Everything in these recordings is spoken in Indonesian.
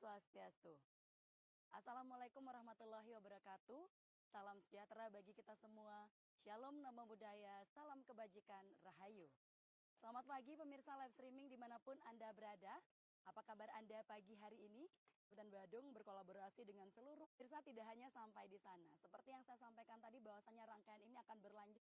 Swastiastu. Assalamualaikum warahmatullahi wabarakatuh. Salam sejahtera bagi kita semua. Shalom, nama budaya, salam kebajikan, rahayu. Selamat pagi pemirsa live streaming dimanapun Anda berada. Apa kabar Anda pagi hari ini? Dan Badung berkolaborasi dengan seluruh pemirsa tidak hanya sampai di sana. Seperti yang saya sampaikan tadi bahwasanya rangkaian ini akan berlanjut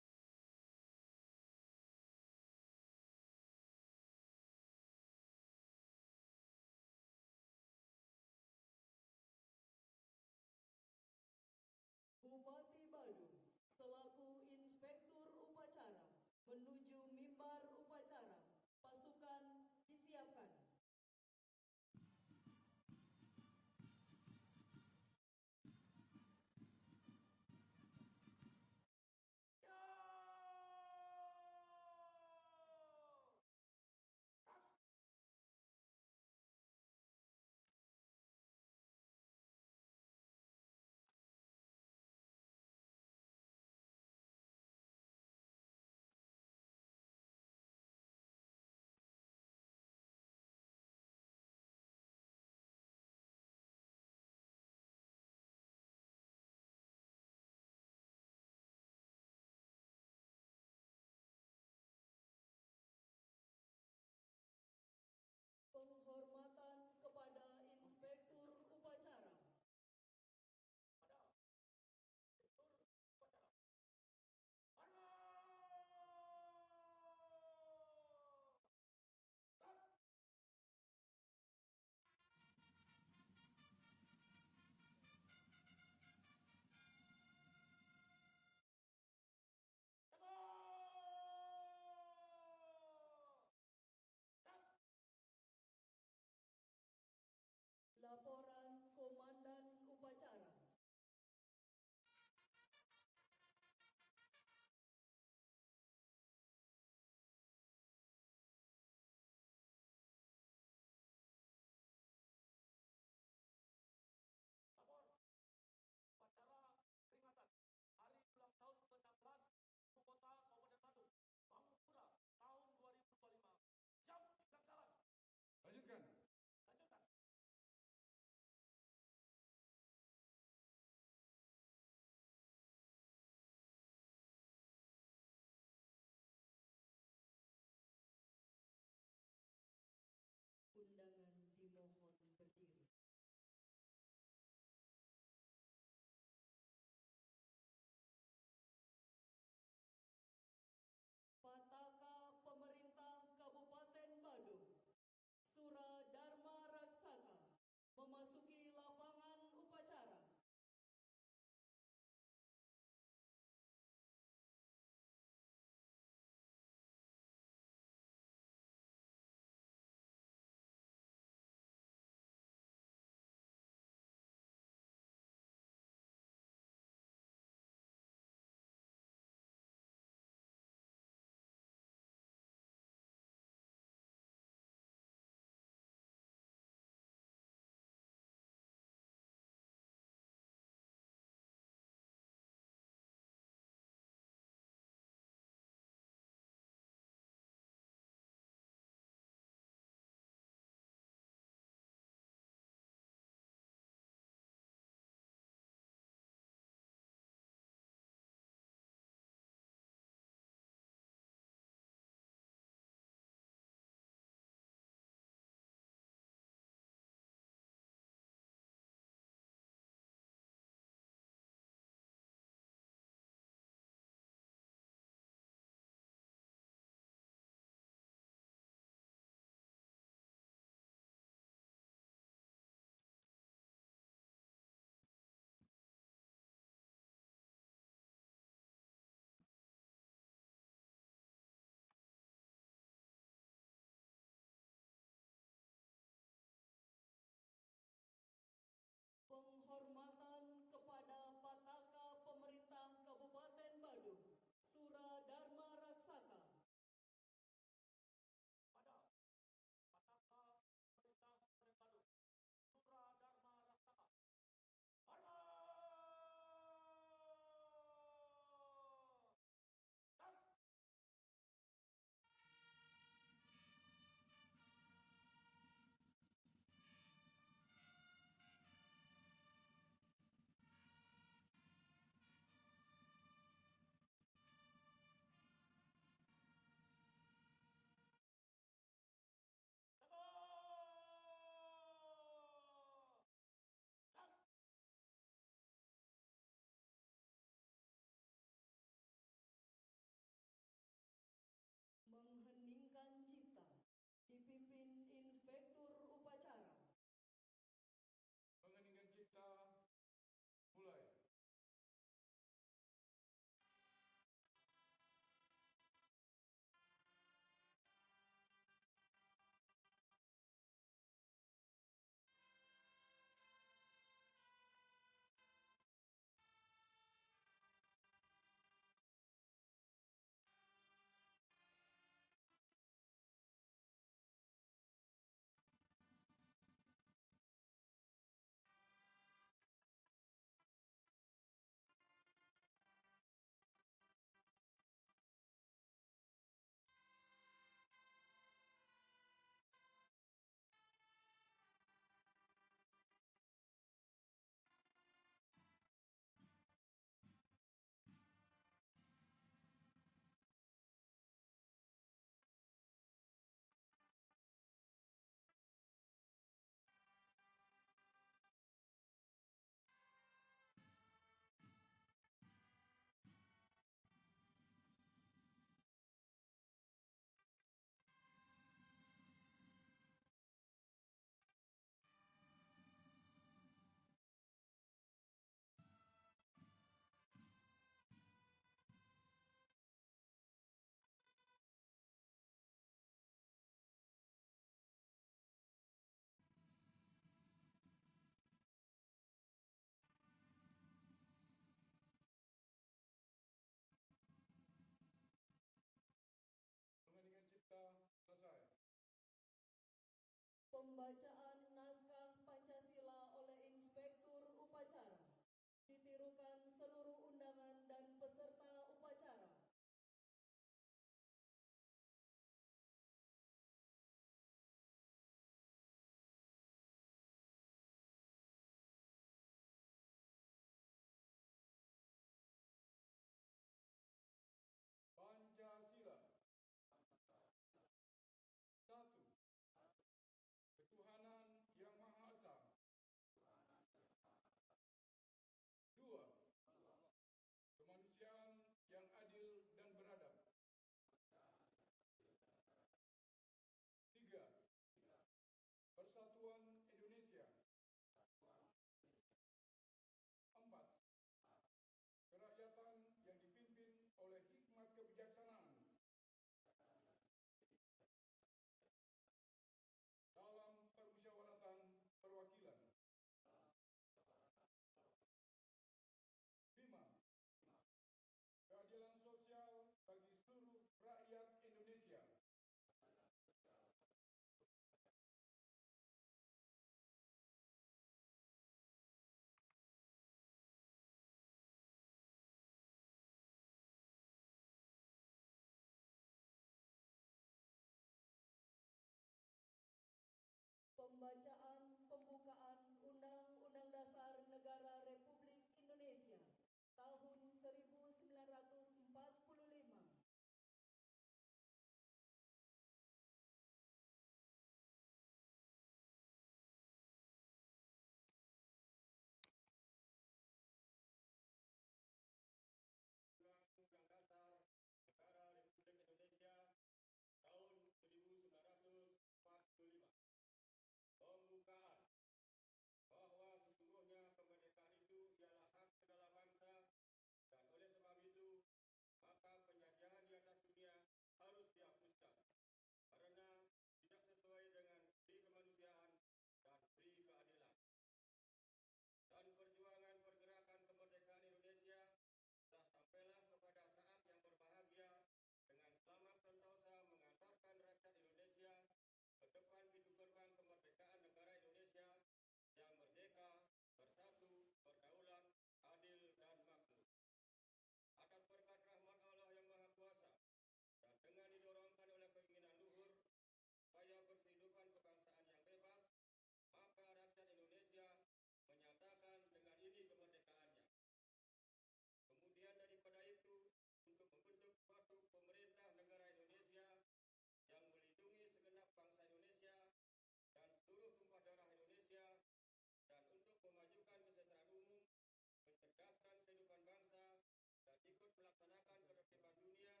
melaksanakan ketertiban dunia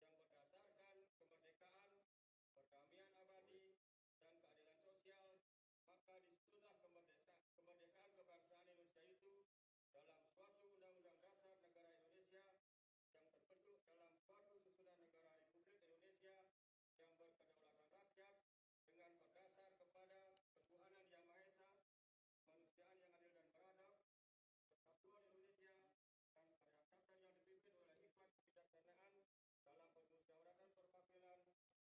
yang berdasarkan kemerdekaan, perdamaian abadi, dan keadilan sosial, maka disusunlah kemerdekaan kebangsaan Indonesia itu dalam suatu undang-undang dasar negara Indonesia yang terbentuk dalam suatu susunan negara Republik Indonesia yang berkedaulatan rakyat dengan berdasar kepada ketuhanan yang Maha Esa, kemanusiaan yang adil dan beradab, persatuan Indonesia, dan kerakyatan yang dipimpin oleh hikmat kebijaksanaan dalam permusyawaratan perwakilan,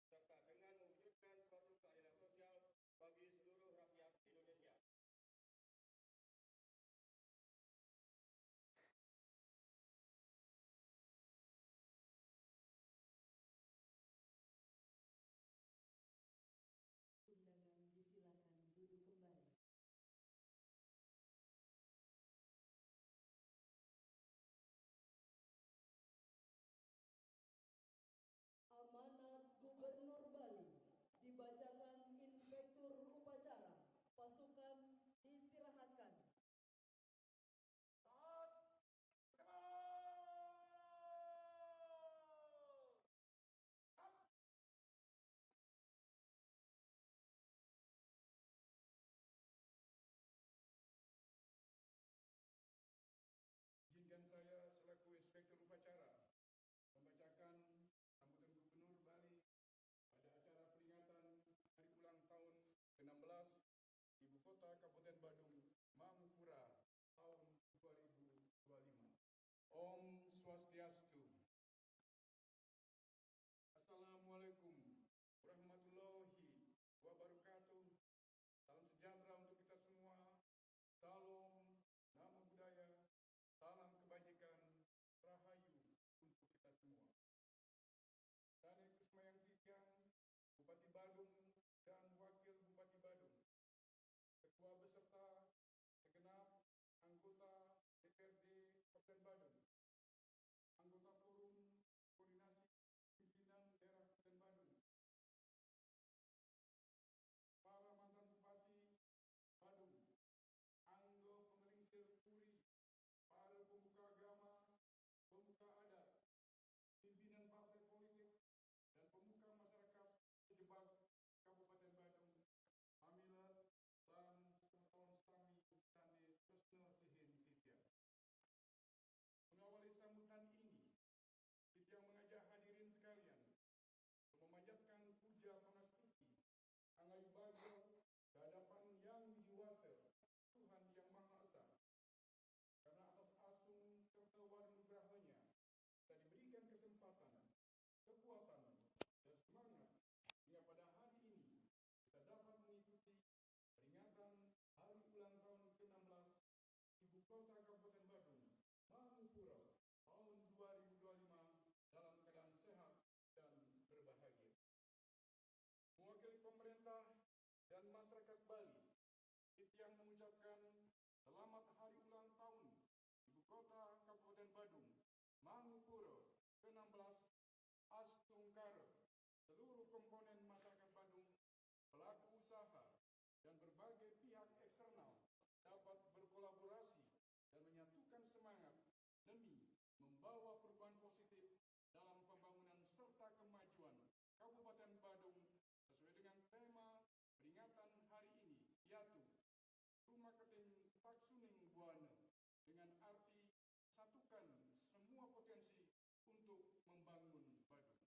serta dengan mewujudkan suatu keadilan sosial bagi seluruh rakyat Indonesia. Undangan disilakan duduk kembali. Amanat Gubernur Bali dibacakan Inspektur Upacara. Pasukan diistirahatkan. Izinkan saya selaku Inspektur Upacara membacakan sambutan Gubernur Bali pada acara peringatan Hari Ulang Tahun ke-16 Ibu Kota Kabupaten Badung, Mangupura, tahun 2025. Om Swastiastu. Assalamualaikum warahmatullahi wabarakatuh. Salam sejahtera untuk kita semua. Salam nama budaya. Salam kebajikan, rahayu untuk kita semua. Saya Kusmayang Titiang, Bupati Badung dan Wakil Bupati Badung, Ketua beserta segenap anggota DPRD Kabupaten Badung, anggota Forum Koordinasi Pimpinan Daerah Kabupaten Badung, para mantan Bupati Badung, Anggo Pemelingsir Puri, para pemuka agama, pemuka adat, pimpinan partai politik, dan pemuka masyarakat sejebak Kabupaten Badung, Pamila dan Semeton Sami Tani Tresno Sihin Titiang. Mengawali sambutan ini, Titiang mengajak hadirin sekalian memanjatkan puja pangastuti Angayu Bagyo ke hadapan Yang Widiwasa Tuhan Yang Maha Esa, karena atas asung serta wanugerahnya kita diberikan kesempatan, kekuatan, dan semangat hingga pada hari ini kita dapat mengikuti peringatan Hari Ulang Tahun ke-16 Ibu Kota Kabupaten Badung, Mangupura, tahun 2025 dalam keadaan sehat dan berbahagia. Mewakili pemerintah dan masyarakat Bali, Titiang mengucapkan selamat Hari Ulang Tahun Ibu Kota Kabupaten Badung, Mangupura ke-16 Astungkara, seluruh komponen masyarakat Badung, pelaku usaha, dan berbagai pihak eksternal dapat berkolaborasi dan menyatukan semangat demi membawa perubahan positif dalam pembangunan serta kemajuan Kabupaten Badung sesuai dengan tema peringatan hari ini, yaitu Rumah Keting Taksuning Buana, dengan arti satukan semua potensi untuk membangun Badung.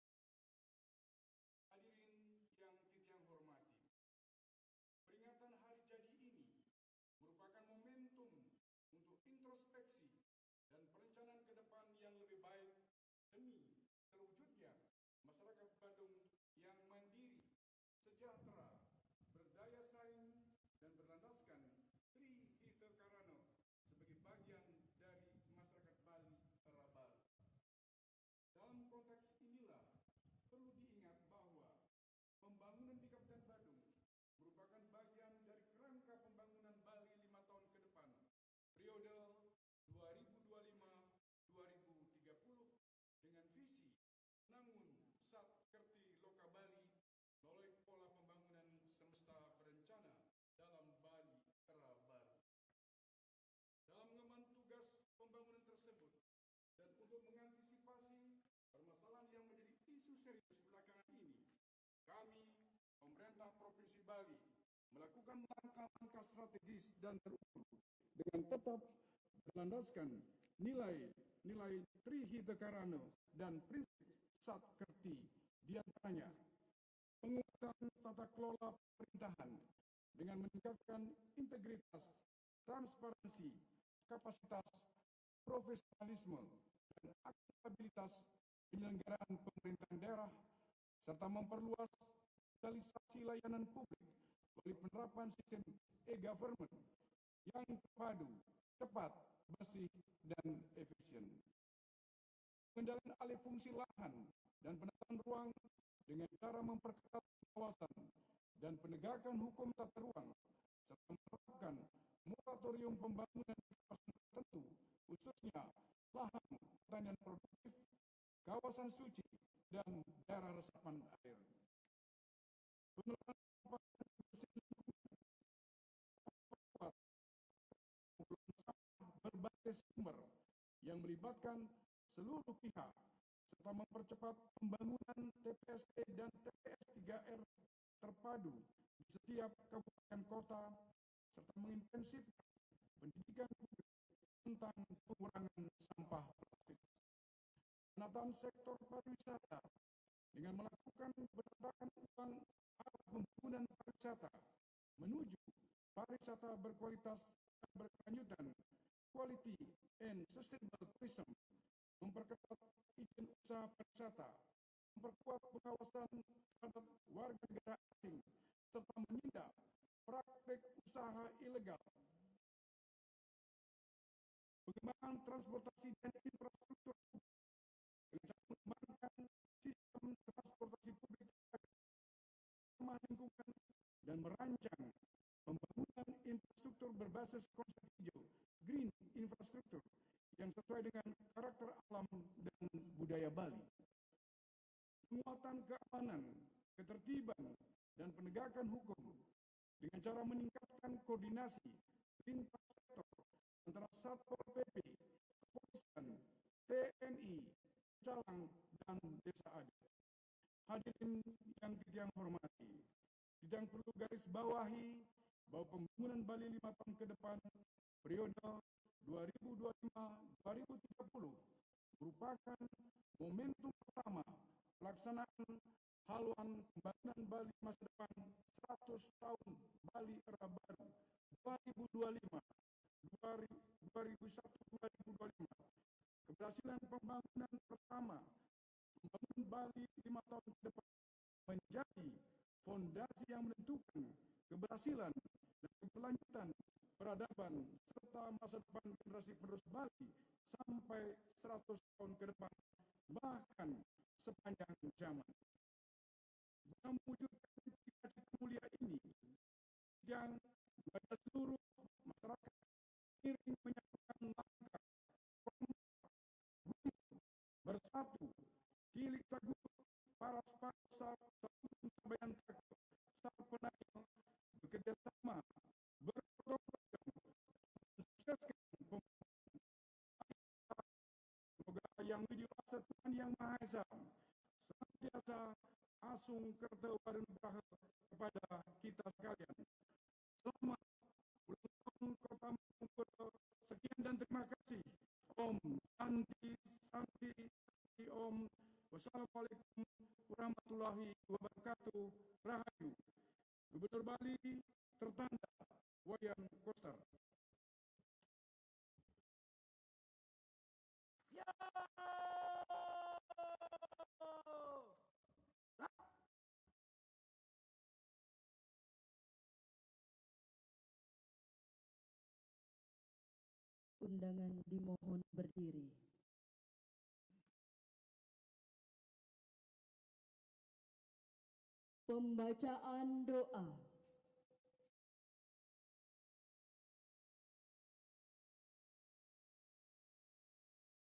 Hadirin yang Titiang hormati, peringatan hari jadi ini merupakan momentum untuk introspeksi dan perencanaan ke depan yang lebih baik demi terwujudnya masyarakat Badung yang mandiri, sejahtera, berdaya saing, dan berlandaskan Trihita Karana sebagai bagian dari masyarakat Bali era baru. Dalam konteks inilah perlu diingat bahwa pembangunan di Kabupaten Badung merupakan bagian dari kerangka pembangunan Bali 5 tahun ke depan, periode 2025-2030, dengan visi Nangun Sat Kerti Loka Bali melalui pola pembangunan yang menjadi isu serius belakangan ini, kami, pemerintah Provinsi Bali, melakukan langkah-langkah strategis dan terukur dengan tetap berlandaskan nilai Trihita Karana dan prinsip Satkerti, di antaranya penguatan tata kelola pemerintahan dengan meningkatkan integritas, transparansi, kapasitas, profesionalisme, dan akuntabilitas penyelenggaraan pemerintahan daerah, serta memperluas digitalisasi layanan publik melalui penerapan sistem e-government yang terpadu, cepat, bersih, dan efisien. Pengendalian alih fungsi lahan dan penataan ruang dengan cara memperketat pengawasan dan penegakan hukum tata ruang, serta menerapkan moratorium pembangunan di kawasan tertentu, khususnya lahan pertanian produktif, kawasan suci, dan daerah resapan air. Pengelolaan sampah dan kebersihan lingkungan berbagai sumber yang melibatkan seluruh pihak, serta mempercepat pembangunan TPST dan TPS 3R terpadu di setiap kabupaten kota, serta mengintensifkan pendidikan publik tentang pengurangan sampah plastik. Penataan sektor pariwisata dengan melakukan penetapan uang arah pembangunan pariwisata menuju pariwisata berkualitas dan berkelanjutan, quality and sustainable tourism, memperketat izin usaha pariwisata, memperkuat pengawasan terhadap warga negara asing, serta menindak praktek usaha ilegal. Pengembangan transportasi dan infrastruktur dengan cara mengembangkan sistem transportasi publik ramah lingkungan dan merancang pembangunan infrastruktur berbasis konsep hijau, green infrastruktur, yang sesuai dengan karakter alam dan budaya Bali. Penguatan keamanan, ketertiban, dan penegakan hukum dengan cara meningkatkan koordinasi lintas sektor antara Satpol PP, kepolisian, TNI, Calang, dan Desa Adat. Hadirin yang hormati, tidak perlu garis bawahi bahwa pembangunan Bali 5 tahun ke depan periode 2025-2030 merupakan momentum pertama pelaksanaan haluan pembangunan Bali masa depan 100 tahun Bali era baru 2001-2025. Keberhasilan pembangunan pertama membangun Bali 5 tahun ke depan menjadi fondasi yang menentukan keberhasilan dan keberlanjutan peradaban serta masa depan generasi penerus Bali sampai 100 tahun ke depan, bahkan sepanjang zaman. Dalam mewujudkan cita-cita mulia ini, yang kepada seluruh masyarakat iring menyatukan langkah bersatu, kilik sagu, paras pasar, sabun sabayan takut, sarpenayo, bekerja sama, bergotong royong, mensukseskan pembangunan. Semoga yang widi rasa Tuhan Yang Maha Esa senantiasa asung kerta warun braha kepada kita sekalian. Selamat ulang tahun Kota Mangkukuto. Sekian dan terima kasih. Om Santi Santi Santi Om. Wassalamualaikum warahmatullahi wabarakatuh. Rahayu. Gubernur Bali tertanda Wayan Koster. Undangan dimohon berdiri. Pembacaan doa.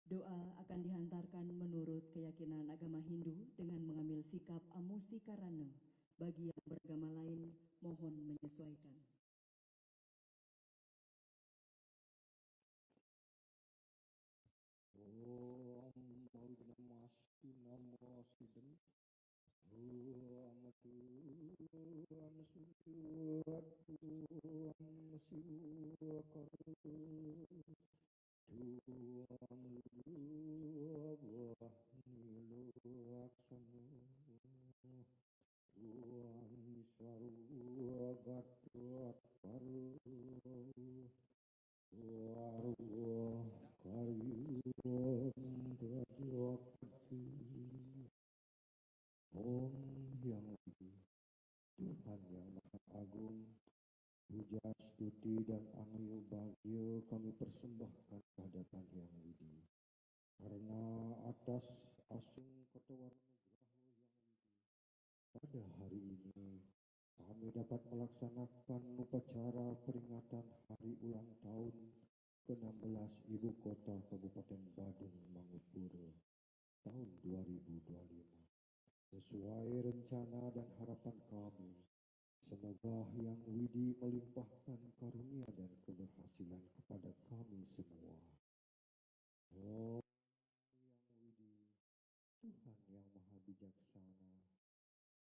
Doa akan dihantarkan menurut keyakinan agama Hindu dengan mengambil sikap amustikarana. Bagi yang beragama lain, mohon menyesuaikan. Om ibnu Mas'ud nama sidin amatu an sujud an siwa karu tuam buah nilu aksanu tuam iswaru agatu paru waru karyum waktu Om yang Tuhan yang Maha Agung, puja, stuti dan anglio bagio kami persembahkan kehadapan yang widi. Karena atas asung ketawanugraha yang widi, pada hari ini kami dapat melaksanakan upacara peringatan hari ulang tahun ke-16 Ibu Kota Kabupaten Badung Mangupuro tahun 2025. Sesuai rencana dan harapan kami, semoga Hyang Widi melimpahkan karunia dan keberhasilan kepada kami semua. Oh Hyang Widi, Tuhan yang Maha Bijaksana,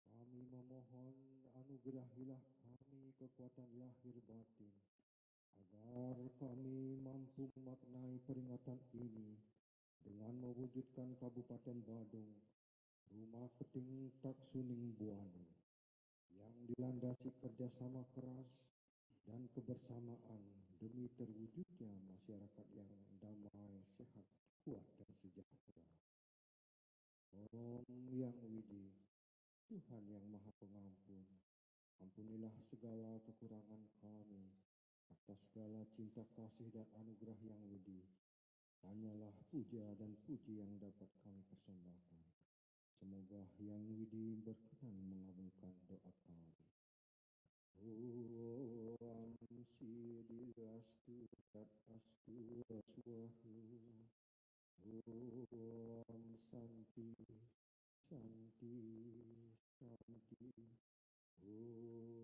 kami memohon anugerahilah kami kekuatan lahir batin, agar kami mampu memaknai peringatan ini dengan mewujudkan Kabupaten Badung, rumah keting tak suning buana, yang dilandasi kerjasama keras dan kebersamaan demi terwujudnya masyarakat yang damai, sehat, kuat, dan sejahtera. Om Yang Widi, Tuhan yang Maha Pengampun, ampunilah segala kekurangan kami. Atas segala cinta kasih dan anugerah Yang Widi, hanyalah puja dan puji yang dapat kami persembahkan. Semoga Hyang Widi berkenan mengabulkan doa kami. Om Siddhiastu Tat Astu Aswahu. Om Santi Santi Santi. Om.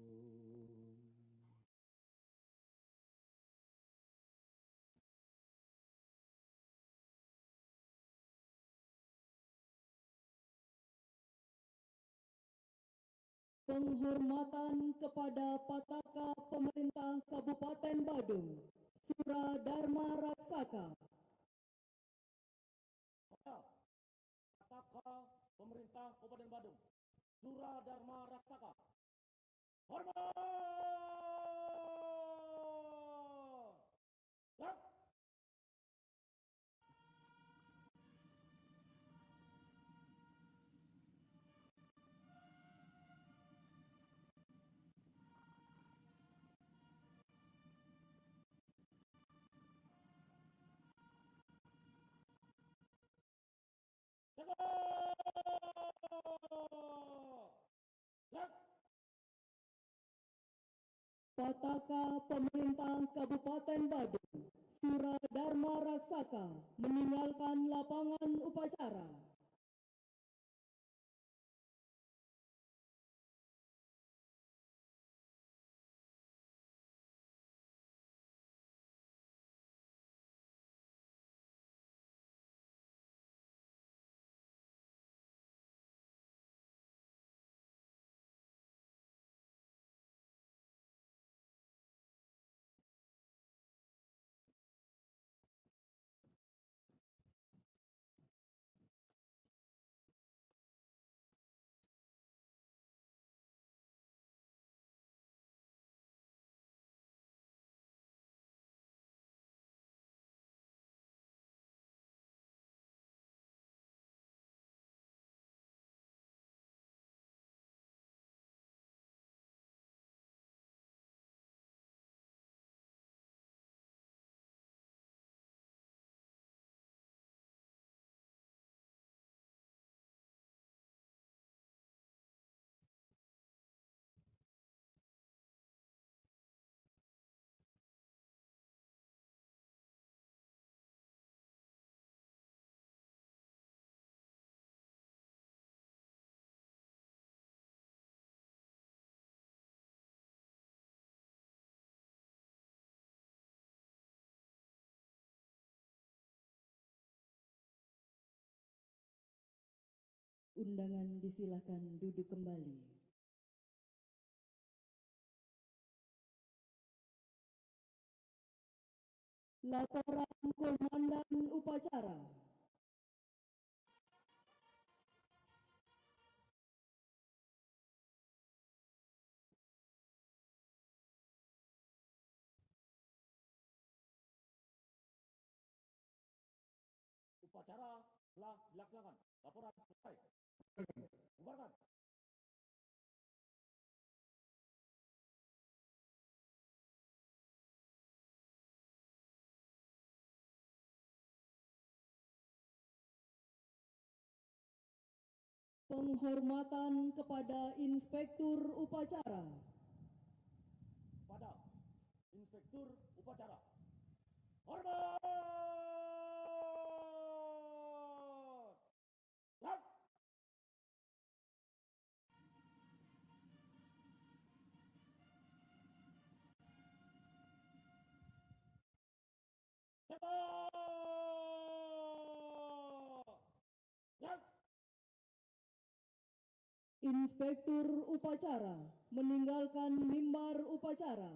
Penghormatan kepada Pataka Pemerintah Kabupaten Badung, Suradharma Raksaka. Pataka Pemerintah Kabupaten Badung, Suradharma Raksaka. Hormat! Lep! Pataka Pemerintah Kabupaten Badung, Suradharma Raksaka, meninggalkan lapangan upacara. Undangan disilakan duduk kembali. Laporan Komandan Upacara. Upacara telah dilaksanakan. Laporan selesai. Bubarkan. Penghormatan kepada Inspektur Upacara. Pada Inspektur Upacara. Hormat! Lap! Lap! Inspektur Upacara meninggalkan mimbar upacara.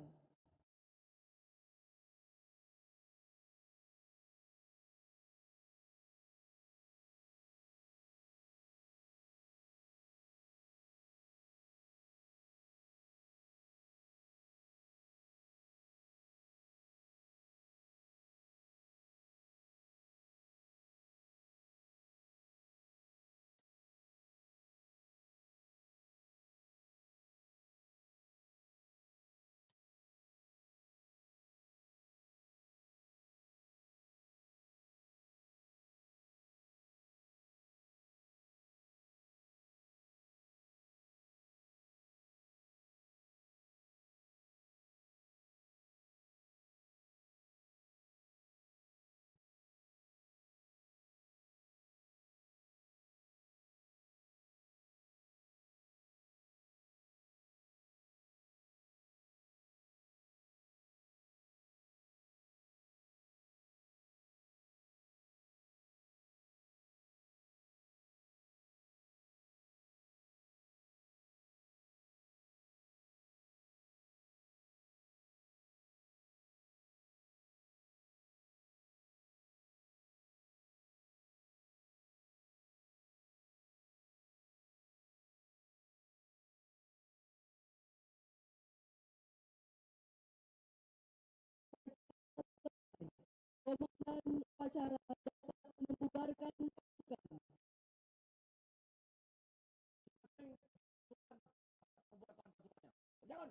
Komandan upacara dapat membubarkan pasukan. Bubarkan pasukannya. Jangan.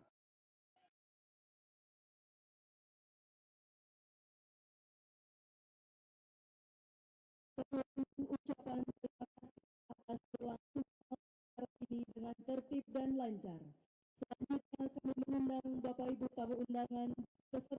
Ucapan terima kasih atas berlangsungnya acara ini dengan tertib dan lancar. Selanjutnya kami mengundang Bapak Ibu tamu undangan beserta